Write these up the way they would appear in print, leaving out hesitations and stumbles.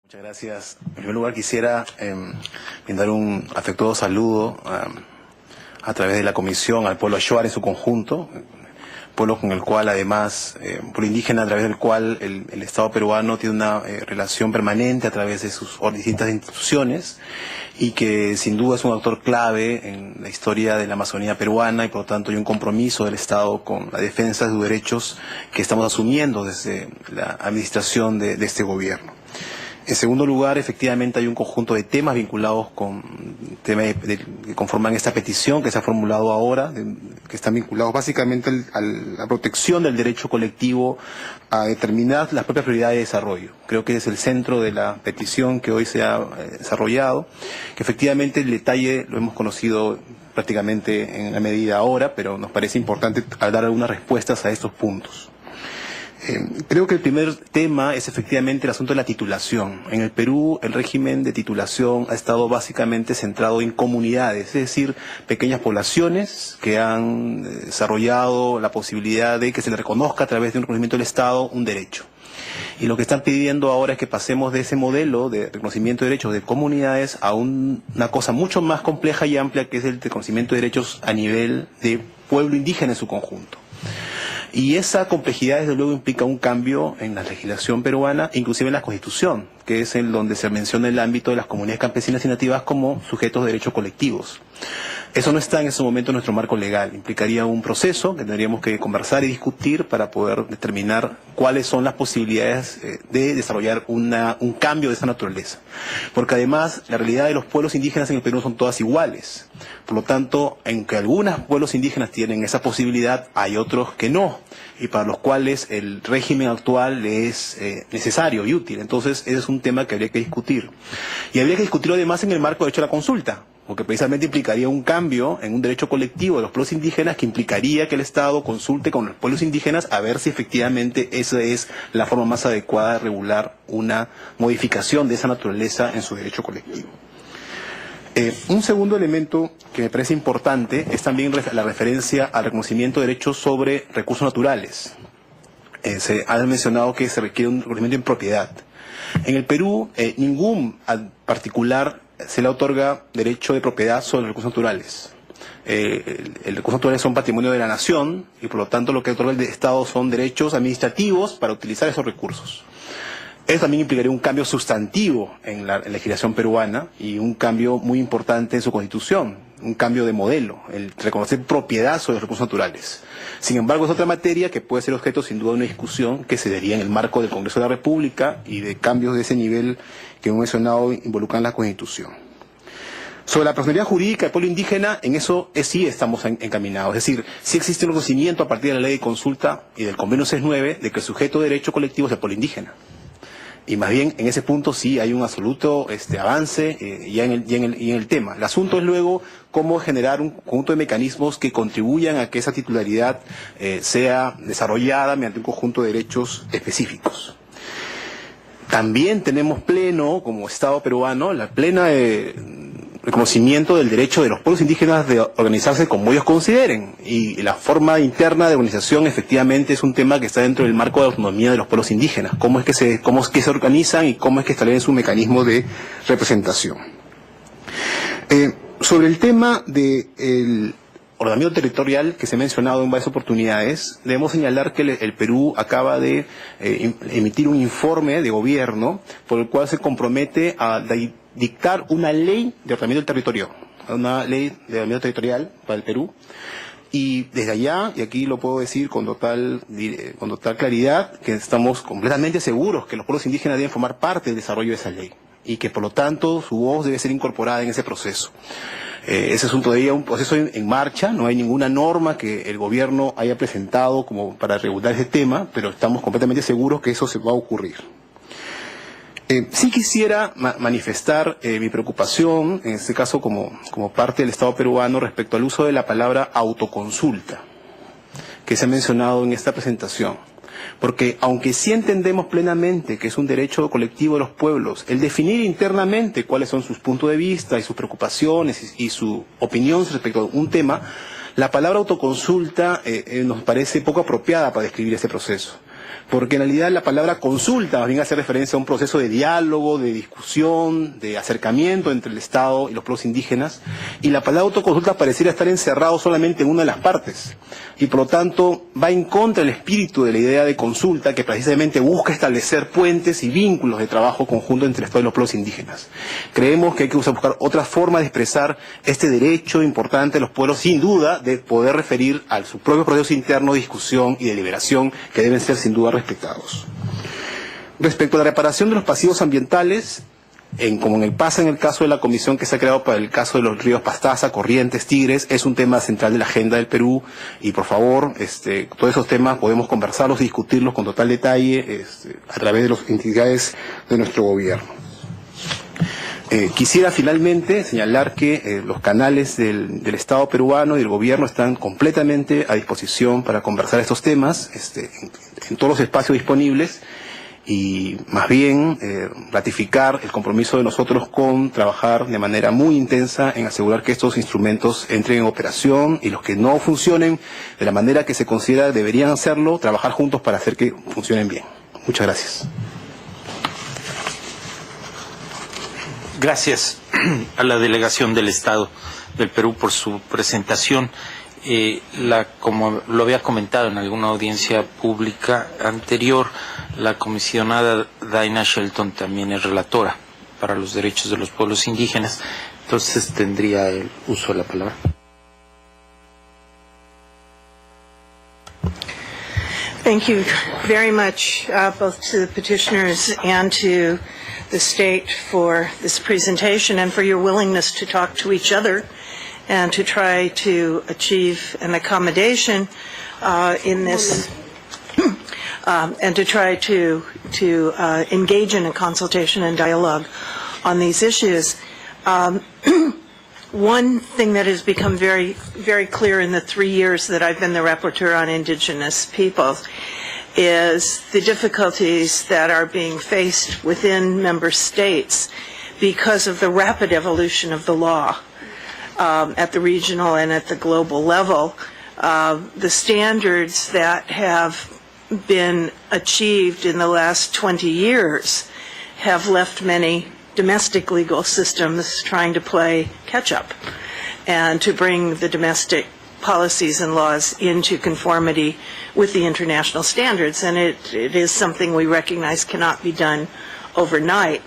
Muchas gracias. En primer lugar quisiera brindar un afectuoso saludo a través de la Comisión al pueblo Shuar en su conjunto, pueblo con el cual además, pueblo indígena a través del cual el Estado peruano tiene una relación permanente a través de sus distintas instituciones y que sin duda es un actor clave en la historia de la Amazonía peruana y por lo tanto hay un compromiso del Estado con la defensa de sus derechos que estamos asumiendo desde la administración de este gobierno. En segundo lugar, efectivamente hay un conjunto de temas vinculados con temas que conforman esta petición que se ha formulado ahora, que están vinculados básicamente a la protección del derecho colectivo a determinar las propias prioridades de desarrollo. Creo que es el centro de la petición que hoy se ha desarrollado, que efectivamente el detalle lo hemos conocido prácticamente en la medida ahora, pero nos parece importante dar algunas respuestas a estos puntos. Creo que el primer tema es efectivamente el asunto de la titulación. En el Perú el régimen de titulación ha estado básicamente centrado en comunidades, es decir, pequeñas poblaciones que han desarrollado la posibilidad de que se les reconozca a través de un reconocimiento del Estado un derecho. Y lo que están pidiendo ahora es que pasemos de ese modelo de reconocimiento de derechos de comunidades a una cosa mucho más compleja y amplia, que es el reconocimiento de derechos a nivel de pueblo indígena en su conjunto. Y esa complejidad, desde luego, implica un cambio en la legislación peruana, inclusive en la Constitución, que es en donde se menciona el ámbito de las comunidades campesinas y nativas como sujetos de derechos colectivos. Eso no está en ese momento en nuestro marco legal. Implicaría un proceso que tendríamos que conversar y discutir para poder determinar cuáles son las posibilidades de desarrollar un cambio de esa naturaleza. Porque además, la realidad de los pueblos indígenas en el Perú son todas iguales. Por lo tanto, aunque algunos pueblos indígenas tienen esa posibilidad, hay otros que no, y para los cuales el régimen actual es necesario y útil. Entonces, ese es un tema que habría que discutir. Y habría que discutirlo además en el marco de derecho a la consulta, porque precisamente implicaría un cambio en un derecho colectivo de los pueblos indígenas que implicaría que el Estado consulte con los pueblos indígenas a ver si efectivamente esa es la forma más adecuada de regular una modificación de esa naturaleza en su derecho colectivo. Un segundo elemento que me parece importante es también la referencia al reconocimiento de derechos sobre recursos naturales. Se ha mencionado que se requiere un reconocimiento en propiedad. En el Perú, ningún particular se le otorga derecho de propiedad sobre los recursos naturales. Los recursos naturales son patrimonio de la nación y por lo tanto lo que otorga el Estado son derechos administrativos para utilizar esos recursos. Eso también implicaría un cambio sustantivo en la legislación peruana y un cambio muy importante en su constitución, un cambio de modelo, el reconocer propiedad sobre los recursos naturales. Sin embargo, es otra materia que puede ser objeto sin duda de una discusión que se daría en el marco del Congreso de la República y de cambios de ese nivel que hemos mencionado involucran la Constitución. Sobre la personalidad jurídica del pueblo indígena, en eso sí estamos encaminados. Es decir, sí existe un reconocimiento a partir de la ley de consulta y del convenio 69 de que el sujeto de derecho colectivo es el pueblo indígena. Y más bien, en ese punto sí hay un absoluto avance en el tema. El asunto es luego cómo generar un conjunto de mecanismos que contribuyan a que esa titularidad sea desarrollada mediante un conjunto de derechos específicos. También tenemos pleno, como Estado peruano, la plena reconocimiento del derecho de los pueblos indígenas de organizarse como ellos consideren. Y la forma interna de organización efectivamente es un tema que está dentro del marco de autonomía de los pueblos indígenas. Cómo es que se organizan y cómo es que establecen su mecanismo de representación. Sobre el tema del ordenamiento territorial que se ha mencionado en varias oportunidades, debemos señalar que el Perú acaba de emitir un informe de gobierno por el cual se compromete a dictar una ley de ordenamiento del territorio, una ley de ordenamiento territorial para el Perú. Y desde allá, y aquí lo puedo decir con total claridad, que estamos completamente seguros que los pueblos indígenas deben formar parte del desarrollo de esa ley y que por lo tanto su voz debe ser incorporada en ese proceso. Ese es todavía un proceso en marcha, no hay ninguna norma que el gobierno haya presentado como para regular ese tema, pero estamos completamente seguros que eso se va a ocurrir. Sí quisiera manifestar mi preocupación, en este caso como parte del Estado peruano, respecto al uso de la palabra autoconsulta, que se ha mencionado en esta presentación. Porque aunque sí entendemos plenamente que es un derecho colectivo de los pueblos, el definir internamente cuáles son sus puntos de vista y sus preocupaciones y su opinión respecto a un tema, la palabra autoconsulta nos parece poco apropiada para describir ese proceso. porque en realidad la palabra consulta más bien hace referencia a un proceso de diálogo, de discusión, de acercamiento entre el Estado y los pueblos indígenas, y la palabra autoconsulta pareciera estar encerrado solamente en una de las partes, y por lo tanto va en contra del espíritu de la idea de consulta, que precisamente busca establecer puentes y vínculos de trabajo conjunto entre el Estado y los pueblos indígenas. Creemos que hay que buscar otras formas de expresar este derecho importante de los pueblos, sin duda, de poder referir a su propio proceso interno de discusión y deliberación, que deben ser sin duda respetados. Respecto a la reparación de los pasivos ambientales, como pasa en el caso de la comisión que se ha creado para el caso de los ríos Pastaza, Corrientes, Tigres, es un tema central de la agenda del Perú, y por favor, todos esos temas podemos conversarlos y discutirlos con total detalle a través de las entidades de nuestro gobierno. Quisiera finalmente señalar que los canales del Estado peruano y del gobierno están completamente a disposición para conversar estos temas en todos los espacios disponibles, y más bien ratificar el compromiso de nosotros con trabajar de manera muy intensa en asegurar que estos instrumentos entren en operación, y los que no funcionen de la manera que se considera deberían hacerlo, trabajar juntos para hacer que funcionen bien. Muchas gracias. Gracias a la delegación del Estado del Perú por su presentación. Como lo había comentado en alguna audiencia pública anterior, la comisionada Daina Shelton también es relatora para los derechos de los pueblos indígenas. Entonces tendría el uso de la palabra. Thank you very much, both to the petitioners and to the state for this presentation and for your willingness to talk to each other and to try to achieve an accommodation in this and to try to engage in a consultation and dialogue on these issues. One thing that has become very, very clear in the 3 years that I've been the rapporteur on Indigenous peoples is the difficulties that are being faced within member states because of the rapid evolution of the law at the regional and at the global level. The standards that have been achieved in the last 20 years have left many domestic legal systems trying to play catch-up and to bring the domestic policies and laws into conformity with the international standards, and it is something we recognize cannot be done overnight.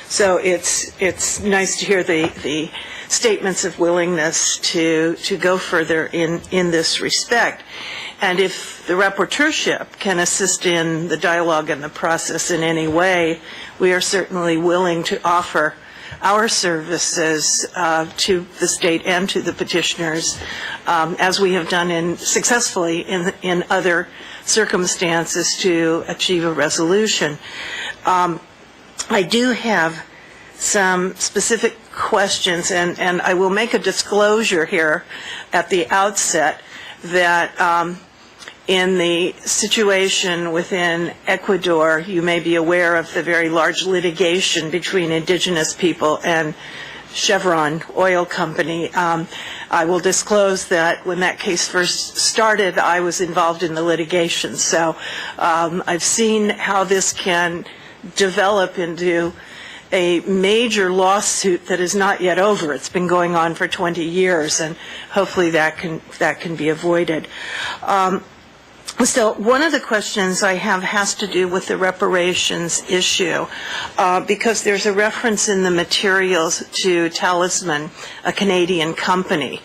So it's nice to hear the statements of willingness to go further in this respect. And if the rapporteurship can assist in the dialogue and the process in any way, we are certainly willing to offer our services to the state and to the petitioners, as we have done successfully in other circumstances to achieve a resolution. I do have some specific questions, and I will make a disclosure here at the outset that in the situation within Ecuador, you may be aware of the very large litigation between indigenous people and Chevron Oil Company. I will disclose that when that case first started, I was involved in the litigation. So I've seen how this can develop into a major lawsuit that is not yet over. It's been going on for 20 years, and hopefully that can be avoided. So one of the questions I have has to do with the reparations issue, because there's a reference in the materials to Talisman, a Canadian company.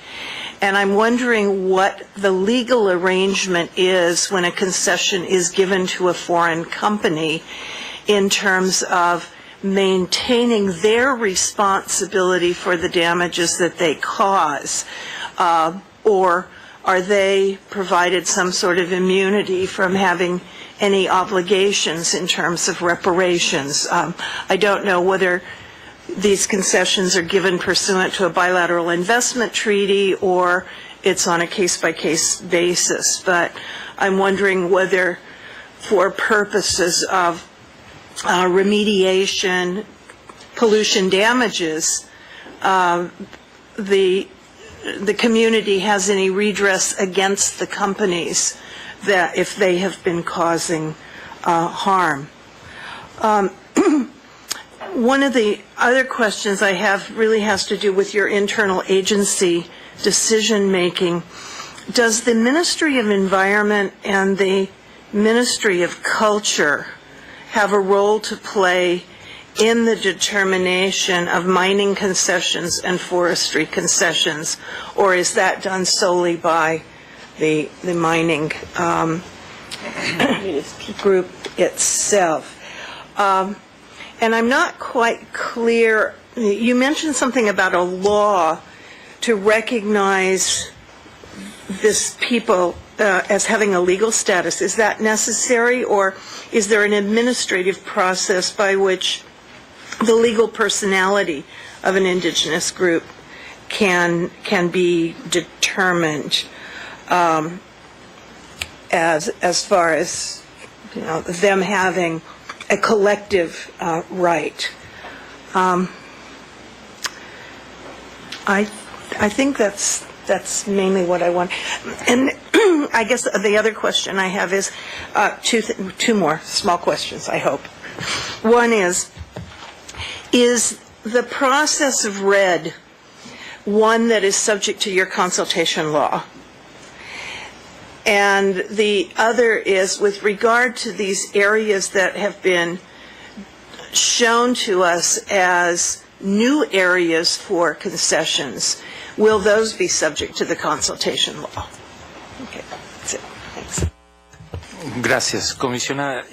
And I'm wondering what the legal arrangement is when a concession is given to a foreign company in terms of maintaining their responsibility for the damages that they cause, or are they provided some sort of immunity from having any obligations in terms of reparations? I don't know whether these concessions are given pursuant to a bilateral investment treaty or it's on a case-by-case basis, but I'm wondering whether for purposes of remediation, pollution damages, the community has any redress against the companies that if they have been causing harm. One of the other questions I have really has to do with your internal agency decision-making. Does the Ministry of Environment and the Ministry of Culture have a role to play in the determination of mining concessions and forestry concessions, or is that done solely by the mining group itself? And I'm not quite clear, you mentioned something about a law to recognize this people as having a legal status. Is that necessary, or is there an administrative process by which the legal personality of an indigenous group can be determined as far as, you know, them having a collective right? I think that's mainly what I want. And I guess the other question I have is two more small questions, I hope. One is the process of RED one that is subject to your consultation law? And the other is with regard to these areas that have been shown to us as new areas for concessions, will those be subject to the consultation law? Okay, that's it. Thanks. Gracias, comisionada.